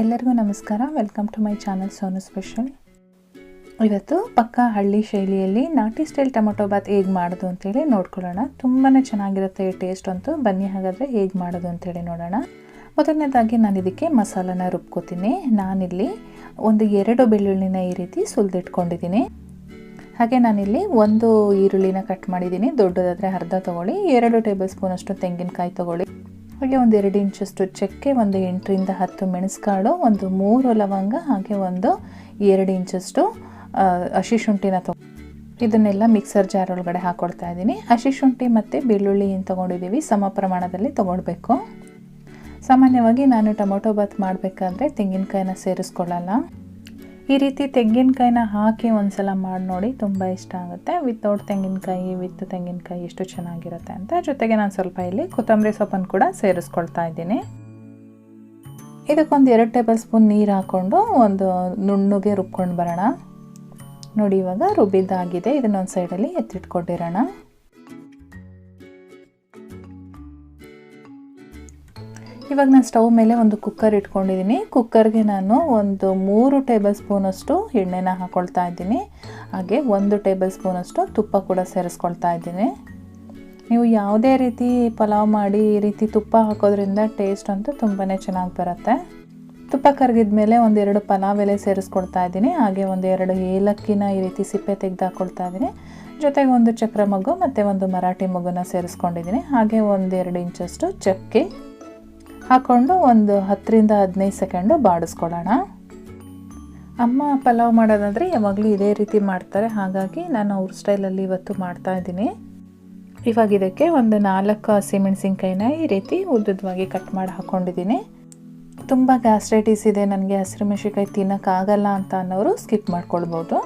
ಎಲ್ಲರಿಗೂ ನಮಸ್ಕಾರ. Welcome to my channel Sonu special. ಇವತ್ತು ಪಕ್ಕಾ ಹಳ್ಳಿ ಶೈಲಿಯಲ್ಲಿ ನಾಟಿ ಸ್ಟೈಲ್ ಟೊಮೊಟೊ ಬಾತ್ ಹೇಗೆ ಮಾಡೋದು ಅಂತೇಳಿ ನೋಡ್ಕೊಳ್ಳೋಣ. ತುಂಬಾ ಚೆನ್ನಾಗಿರುತ್ತೆ ಈ ಟೇಸ್ಟ್ ಅಂತೂ. ಬನ್ನಿ ಹಾಗಾದರೆ ಹೇಗೆ ಮಾಡೋದು ಅಂತೇಳಿ ನೋಡೋಣ. ಮೊದಲನೇದಾಗಿ ನಾನು ಇದಕ್ಕೆ ಮಸಾಲಾನ ರುಬ್ಕೋತೀನಿ. ನಾನಿಲ್ಲಿ ಒಂದು 2 ಬೆಳ್ಳುಳ್ಳಿನ ಈ ರೀತಿ ಸುಲಿದಿಟ್ಕೊಂಡಿದ್ದೀನಿ. ಹಾಗೆ ನಾನಿಲ್ಲಿ 1 ಈರುಳ್ಳಿನ ಕಟ್ ಮಾಡಿದ್ದೀನಿ. ದೊಡ್ಡದಾದರೆ ಅರ್ಧ ತೊಗೊಳ್ಳಿ. 2 ಟೇಬಲ್ ಸ್ಪೂನ್ ಅಷ್ಟು ತೆಂಗಿನಕಾಯಿ ತೊಗೊಳ್ಳಿ. ಹಾಗೆ ಒಂದು 2 ಇಂಚಷ್ಟು ಚಕ್ಕೆ, ಒಂದು 8 ರಿಂದ 10 ಮೆಣಸುಕಾಳು, ಒಂದು 3 ಲವಂಗ, ಹಾಗೆ ಒಂದು 2 ಇಂಚಷ್ಟು ಹಸಿ ಶುಂಠಿನ ಇದನ್ನೆಲ್ಲ ಮಿಕ್ಸರ್ ಜಾರ್ ಒಳಗಡೆ ಹಾಕ್ಕೊಳ್ತಾ ಇದ್ದೀನಿ. ಹಸಿ ಶುಂಠಿ ಮತ್ತು ಬೆಳ್ಳುಳ್ಳಿ ಏನು ತೊಗೊಂಡಿದ್ದೀವಿ ಸಮ ಪ್ರಮಾಣದಲ್ಲಿ ತೊಗೊಳ್ಬೇಕು. ಸಾಮಾನ್ಯವಾಗಿ ನಾನು ಟೊಮೊಟೊ ಬಾತ್ ಮಾಡಬೇಕಾದ್ರೆ ತೆಂಗಿನಕಾಯಿನ ಸೇರಿಸ್ಕೊಳ್ಳಲ್ಲ. ಈ ರೀತಿ ತೆಂಗಿನಕಾಯಿನ ಹಾಕಿ ಒಂದ್ಸಲ ಮಾಡಿ ನೋಡಿ, ತುಂಬ ಇಷ್ಟ ಆಗುತ್ತೆ. ವಿತೌಟ್ ತೆಂಗಿನಕಾಯಿ, ವಿತ್ ತೆಂಗಿನಕಾಯಿ ಎಷ್ಟು ಚೆನ್ನಾಗಿರುತ್ತೆ ಅಂತ. ಜೊತೆಗೆ ನಾನು ಸ್ವಲ್ಪ ಇಲ್ಲಿ ಕೊತ್ತಂಬರಿ ಸೊಪ್ಪನ್ನು ಕೂಡ ಸೇರಿಸ್ಕೊಳ್ತಾ ಇದ್ದೀನಿ. ಇದಕ್ಕೊಂದು 2 ಟೇಬಲ್ ಸ್ಪೂನ್ ನೀರು ಹಾಕ್ಕೊಂಡು ಒಂದು ನುಣ್ಣಗೆ ರುಬ್ಕೊಂಡು ಬರೋಣ. ನೋಡಿ, ಇವಾಗ ರುಬ್ಬಿದ್ದಾಗಿದೆ. ಇದನ್ನೊಂದು ಸೈಡಲ್ಲಿ ಎತ್ತಿಟ್ಕೊಂಡಿರೋಣ. ಇವಾಗ ನಾನು ಸ್ಟವ್ ಮೇಲೆ ಒಂದು ಕುಕ್ಕರ್ ಇಟ್ಕೊಂಡಿದ್ದೀನಿ. ಕುಕ್ಕರ್ಗೆ ನಾನು ಒಂದು 3 ಟೇಬಲ್ ಸ್ಪೂನಷ್ಟು ಎಣ್ಣೆನ ಹಾಕ್ಕೊಳ್ತಾ ಇದ್ದೀನಿ. ಹಾಗೆ 1 ಟೇಬಲ್ ಸ್ಪೂನಷ್ಟು ತುಪ್ಪ ಕೂಡ ಸೇರಿಸ್ಕೊಳ್ತಾ ಇದ್ದೀನಿ. ನೀವು ಯಾವುದೇ ರೀತಿ ಪಲಾವ್ ಮಾಡಿ ಈ ರೀತಿ ತುಪ್ಪ ಹಾಕೋದ್ರಿಂದ ಟೇಸ್ಟ್ ಅಂತೂ ತುಂಬಾ ಚೆನ್ನಾಗಿ ಬರುತ್ತೆ. ತುಪ್ಪ ಕರಗಿದ ಮೇಲೆ 1-2 ಪಲಾವ್ ಎಲೆ ಸೇರಿಸ್ಕೊಳ್ತಾ ಇದ್ದೀನಿ. ಹಾಗೆ 1-2 ಏಲಕ್ಕಿನ ಈ ರೀತಿ ಸಿಪ್ಪೆ ತೆಗೆದು ಹಾಕ್ಕೊಳ್ತಾ ಇದ್ದೀನಿ. ಜೊತೆಗೆ 1 ಚಕ್ರ ಮಗು ಮತ್ತು 1 ಮರಾಠಿ ಮಗುನ ಸೇರಿಸ್ಕೊಂಡಿದ್ದೀನಿ. ಹಾಗೆ 1-2 ಇಂಚಷ್ಟು ಚಕ್ಕೆ ಹಾಕ್ಕೊಂಡು ಒಂದು 10 ರಿಂದ 15 ಸೆಕೆಂಡು ಬಾಡಿಸ್ಕೊಳ್ಳೋಣ. ಅಮ್ಮ ಪಲಾವ್ ಮಾಡೋದಾದರೆ ಯಾವಾಗಲೂ ಇದೇ ರೀತಿ ಮಾಡ್ತಾರೆ. ಹಾಗಾಗಿ ನಾನು ಅವ್ರ ಸ್ಟೈಲಲ್ಲಿ ಇವತ್ತು ಮಾಡ್ತಾ ಇದ್ದೀನಿ. ಇವಾಗ ಇದಕ್ಕೆ ಒಂದು 4 ಹಸಿಮೆಣಸಿನ್ಕಾಯಿನ ಈ ರೀತಿ ಉದ್ದುದವಾಗಿ ಕಟ್ ಮಾಡಿ ಹಾಕ್ಕೊಂಡಿದ್ದೀನಿ. ತುಂಬ ಗ್ಯಾಸ್ಟ್ರೈಟಿಸ್ ಇದೆ, ನನಗೆ ಹಸಿಮೆಣಸಿನ್ಕಾಯಿ ತಿನ್ನೋಕ್ಕಾಗಲ್ಲ ಅಂತ ಅನ್ನೋರು ಸ್ಕಿಪ್ ಮಾಡ್ಕೊಳ್ಬೋದು.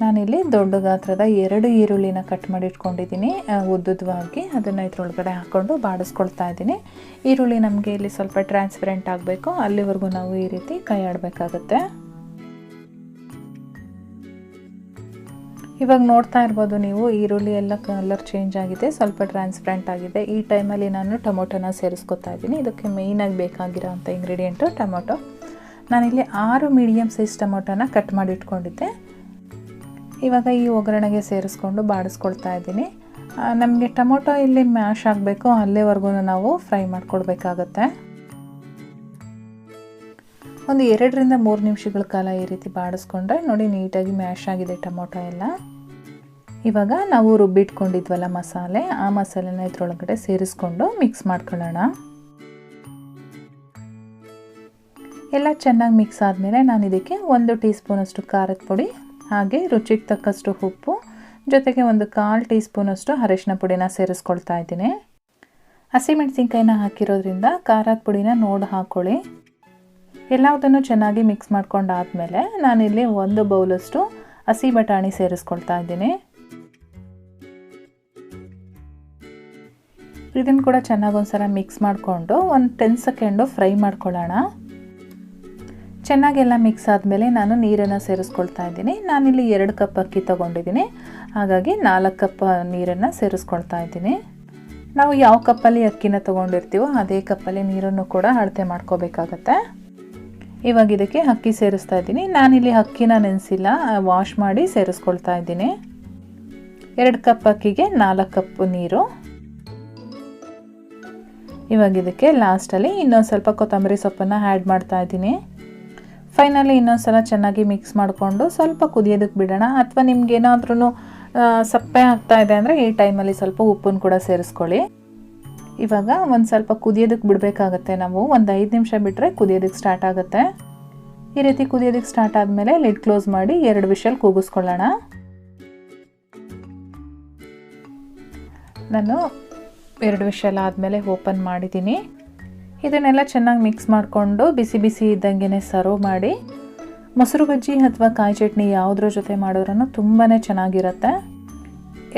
ನಾನಿಲ್ಲಿ ದೊಡ್ಡ ಗಾತ್ರದ 2 ಈರುಳ್ಳಿನ ಕಟ್ ಮಾಡಿ ಇಟ್ಕೊಂಡಿದ್ದೀನಿ ಉದ್ದುದವಾಗಿ. ಅದನ್ನು ಇದ್ರೊಳಗಡೆ ಹಾಕ್ಕೊಂಡು ಬಾಡಿಸ್ಕೊಳ್ತಾ ಇದ್ದೀನಿ. ಈರುಳ್ಳಿ ನಮಗೆ ಇಲ್ಲಿ ಸ್ವಲ್ಪ ಟ್ರಾನ್ಸ್ಪರೆಂಟ್ ಆಗಬೇಕು, ಅಲ್ಲಿವರೆಗೂ ನಾವು ಈ ರೀತಿ ಕೈ ಆಡಬೇಕಾಗುತ್ತೆ. ಇವಾಗ ನೋಡ್ತಾ ಇರ್ಬೋದು ನೀವು, ಈರುಳ್ಳಿ ಎಲ್ಲ ಕಲರ್ ಚೇಂಜ್ ಆಗಿದೆ, ಸ್ವಲ್ಪ ಟ್ರಾನ್ಸ್ಪರೆಂಟ್ ಆಗಿದೆ. ಈ ಟೈಮಲ್ಲಿ ನಾನು ಟೊಮೊಟೊನ ಸೇರಿಸ್ಕೊತಾ ಇದ್ದೀನಿ. ಇದಕ್ಕೆ ಮೇಯ್ನಾಗಿ ಬೇಕಾಗಿರೋ ಅಂಥ ಇಂಗ್ರೀಡಿಯೆಂಟು ಟೊಮೊಟೊ. ನಾನಿಲ್ಲಿ 6 ಮೀಡಿಯಮ್ ಸೈಜ್ ಟೊಮೊಟೊನ ಕಟ್ ಮಾಡಿ ಇಟ್ಕೊಂಡಿದ್ದೆ. ಇವಾಗ ಈ ಒಗ್ಗರಣೆಗೆ ಸೇರಿಸ್ಕೊಂಡು ಬಾಡಿಸ್ಕೊಳ್ತಾ ಇದ್ದೀನಿ. ನಮಗೆ ಟೊಮೊಟೊ ಇಲ್ಲಿ ಮ್ಯಾಶ್ ಆಗಬೇಕು, ಅಲ್ಲಿವರೆಗೂ ನಾವು ಫ್ರೈ ಮಾಡ್ಕೊಳ್ಬೇಕಾಗತ್ತೆ. ಒಂದು 2 ರಿಂದ 3 ನಿಮಿಷಗಳ ಕಾಲ ಈ ರೀತಿ ಬಾಡಿಸ್ಕೊಂಡ್ರೆ ನೋಡಿ ನೀಟಾಗಿ ಮ್ಯಾಶ್ ಆಗಿದೆ ಟೊಮೊಟೊ ಎಲ್ಲ. ಇವಾಗ ನಾವು ರುಬ್ಬಿಟ್ಕೊಂಡಿದ್ವಲ್ಲ ಮಸಾಲೆ, ಆ ಮಸಾಲೆನ ಇದ್ರೊಳಗಡೆ ಸೇರಿಸ್ಕೊಂಡು ಮಿಕ್ಸ್ ಮಾಡ್ಕೊಳ್ಳೋಣ. ಎಲ್ಲ ಚೆನ್ನಾಗಿ ಮಿಕ್ಸ್ ಆದಮೇಲೆ ನಾನು ಇದಕ್ಕೆ 1 ಟೀ ಸ್ಪೂನಷ್ಟು ಖಾರದ ಪುಡಿ, ಹಾಗೆ ರುಚಿಗೆ ತಕ್ಕಷ್ಟು ಉಪ್ಪು, ಜೊತೆಗೆ ಒಂದು 1/4 ಟೀ ಸ್ಪೂನಷ್ಟು ಅರಿಶಿನ ಪುಡಿನ ಸೇರಿಸ್ಕೊಳ್ತಾ ಇದ್ದೀನಿ. ಹಸಿಮೆಣಸಿನ್ಕಾಯಿನ ಹಾಕಿರೋದ್ರಿಂದ ಖಾರದ ಪುಡಿನ ನೋಡಿ ಹಾಕ್ಕೊಳ್ಳಿ. ಎಲ್ಲದನ್ನು ಚೆನ್ನಾಗಿ ಮಿಕ್ಸ್ ಮಾಡ್ಕೊಂಡಾದ್ಮೇಲೆ ನಾನಿಲ್ಲಿ 1 ಬೌಲಷ್ಟು ಹಸಿ ಬಟಾಣಿ ಸೇರಿಸ್ಕೊಳ್ತಾ ಇದ್ದೀನಿ. ಇದನ್ನು ಕೂಡ ಚೆನ್ನಾಗಿ ಒಂದ್ಸಲ ಮಿಕ್ಸ್ ಮಾಡಿಕೊಂಡು ಒಂದು 10 ಸೆಕೆಂಡು ಫ್ರೈ ಮಾಡ್ಕೊಳ್ಳೋಣ. ಚೆನ್ನಾಗೆಲ್ಲ ಮಿಕ್ಸ್ ಆದಮೇಲೆ ನಾನು ನೀರನ್ನು ಸೇರಿಸ್ಕೊಳ್ತಾ ಇದ್ದೀನಿ. ನಾನಿಲ್ಲಿ 2 ಕಪ್ ಅಕ್ಕಿ ತೊಗೊಂಡಿದ್ದೀನಿ, ಹಾಗಾಗಿ 4 ಕಪ್ ನೀರನ್ನು ಸೇರಿಸ್ಕೊಳ್ತಾ ಇದ್ದೀನಿ. ನಾವು ಯಾವ ಕಪ್ಪಲ್ಲಿ ಅಕ್ಕಿನ ತೊಗೊಂಡಿರ್ತೀವೋ ಅದೇ ಕಪ್ಪಲ್ಲಿ ನೀರನ್ನು ಕೂಡ ಅಳತೆ ಮಾಡ್ಕೋಬೇಕಾಗತ್ತೆ. ಇವಾಗ ಇದಕ್ಕೆ ಅಕ್ಕಿ ಸೇರಿಸ್ತಾ ಇದ್ದೀನಿ. ನಾನಿಲ್ಲಿ ಅಕ್ಕಿನ ನೆನೆಸಿಲ್ಲ, ವಾಶ್ ಮಾಡಿ ಸೇರಿಸ್ಕೊಳ್ತಾ ಇದ್ದೀನಿ. 2 ಕಪ್ ಅಕ್ಕಿಗೆ 4 ಕಪ್ ನೀರು. ಇವಾಗ ಇದಕ್ಕೆ ಲಾಸ್ಟಲ್ಲಿ ಇನ್ನೊಂದು ಸ್ವಲ್ಪ ಕೊತ್ತಂಬರಿ ಸೊಪ್ಪನ್ನು ಆ್ಯಡ್ ಮಾಡ್ತಾ ಇದ್ದೀನಿ. ಫೈನಲಿ ಇನ್ನೊಂದು ಸಲ ಚೆನ್ನಾಗಿ ಮಿಕ್ಸ್ ಮಾಡಿಕೊಂಡು ಸ್ವಲ್ಪ ಕುದಿಯೋದಕ್ಕೆ ಬಿಡೋಣ. ಅಥವಾ ನಿಮ್ಗೇನಾದ್ರೂ ಸಪ್ಪೆ ಆಗ್ತಾ ಇದೆ ಅಂದರೆ ಈ ಟೈಮಲ್ಲಿ ಸ್ವಲ್ಪ ಉಪ್ಪನ್ನು ಕೂಡ ಸೇರಿಸ್ಕೊಳ್ಳಿ. ಇವಾಗ ಒಂದು ಸ್ವಲ್ಪ ಕುದಿಯೋದಕ್ಕೆ ಬಿಡಬೇಕಾಗತ್ತೆ. ನಾವು ಒಂದು 5 ನಿಮಿಷ ಬಿಟ್ಟರೆ ಕುದಿಯೋದಕ್ಕೆ ಸ್ಟಾರ್ಟ್ ಆಗುತ್ತೆ. ಈ ರೀತಿ ಕುದಿಯೋದಕ್ಕೆ ಸ್ಟಾರ್ಟ್ ಆದಮೇಲೆ ಲಿಡ್ ಕ್ಲೋಸ್ ಮಾಡಿ 2 ವಿಷಲ್ ಕೂಗಿಸ್ಕೊಳ್ಳೋಣ. ನಾನು 2 ವಿಷಲ್ ಆದಮೇಲೆ ಓಪನ್ ಮಾಡಿದ್ದೀನಿ. ಇದನ್ನೆಲ್ಲ ಚೆನ್ನಾಗಿ ಮಿಕ್ಸ್ ಮಾಡಿಕೊಂಡು ಬಿಸಿ ಬಿಸಿ ಇದ್ದಂಗೆ ಸರ್ವ್ ಮಾಡಿ ಮೊಸರು ಬಜ್ಜಿ ಅಥವಾ ಕಾಯಿ ಚಟ್ನಿ ಯಾವುದ್ರ ಜೊತೆ ಮಾಡಿದ್ರೂ ತುಂಬಾ ಚೆನ್ನಾಗಿರುತ್ತೆ.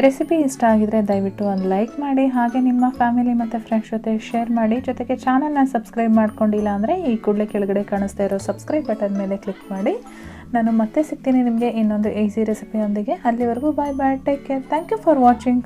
ರೆಸಿಪಿ ಇಷ್ಟ ಆಗಿದರೆ ದಯವಿಟ್ಟು ಒಂದು ಲೈಕ್ ಮಾಡಿ, ಹಾಗೆ ನಿಮ್ಮ ಫ್ಯಾಮಿಲಿ ಮತ್ತು ಫ್ರೆಂಡ್ಸ್ ಜೊತೆ ಶೇರ್ ಮಾಡಿ. ಜೊತೆಗೆ ಚಾನಲ್ನ ಸಬ್ಸ್ಕ್ರೈಬ್ ಮಾಡ್ಕೊಂಡಿಲ್ಲ ಅಂದರೆ ಈ ಕೂಡಲೇ ಕೆಳಗಡೆ ಕಾಣಿಸ್ತಾ ಇರೋ ಸಬ್ಸ್ಕ್ರೈಬ್ ಬಟನ್ ಮೇಲೆ ಕ್ಲಿಕ್ ಮಾಡಿ. ನಾನು ಮತ್ತೆ ಸಿಗ್ತೀನಿ ನಿಮಗೆ ಇನ್ನೊಂದು ಈಸಿ ರೆಸಿಪಿಯೊಂದಿಗೆ. ಅಲ್ಲಿವರೆಗೂ bye bye, take care, thank you for watching.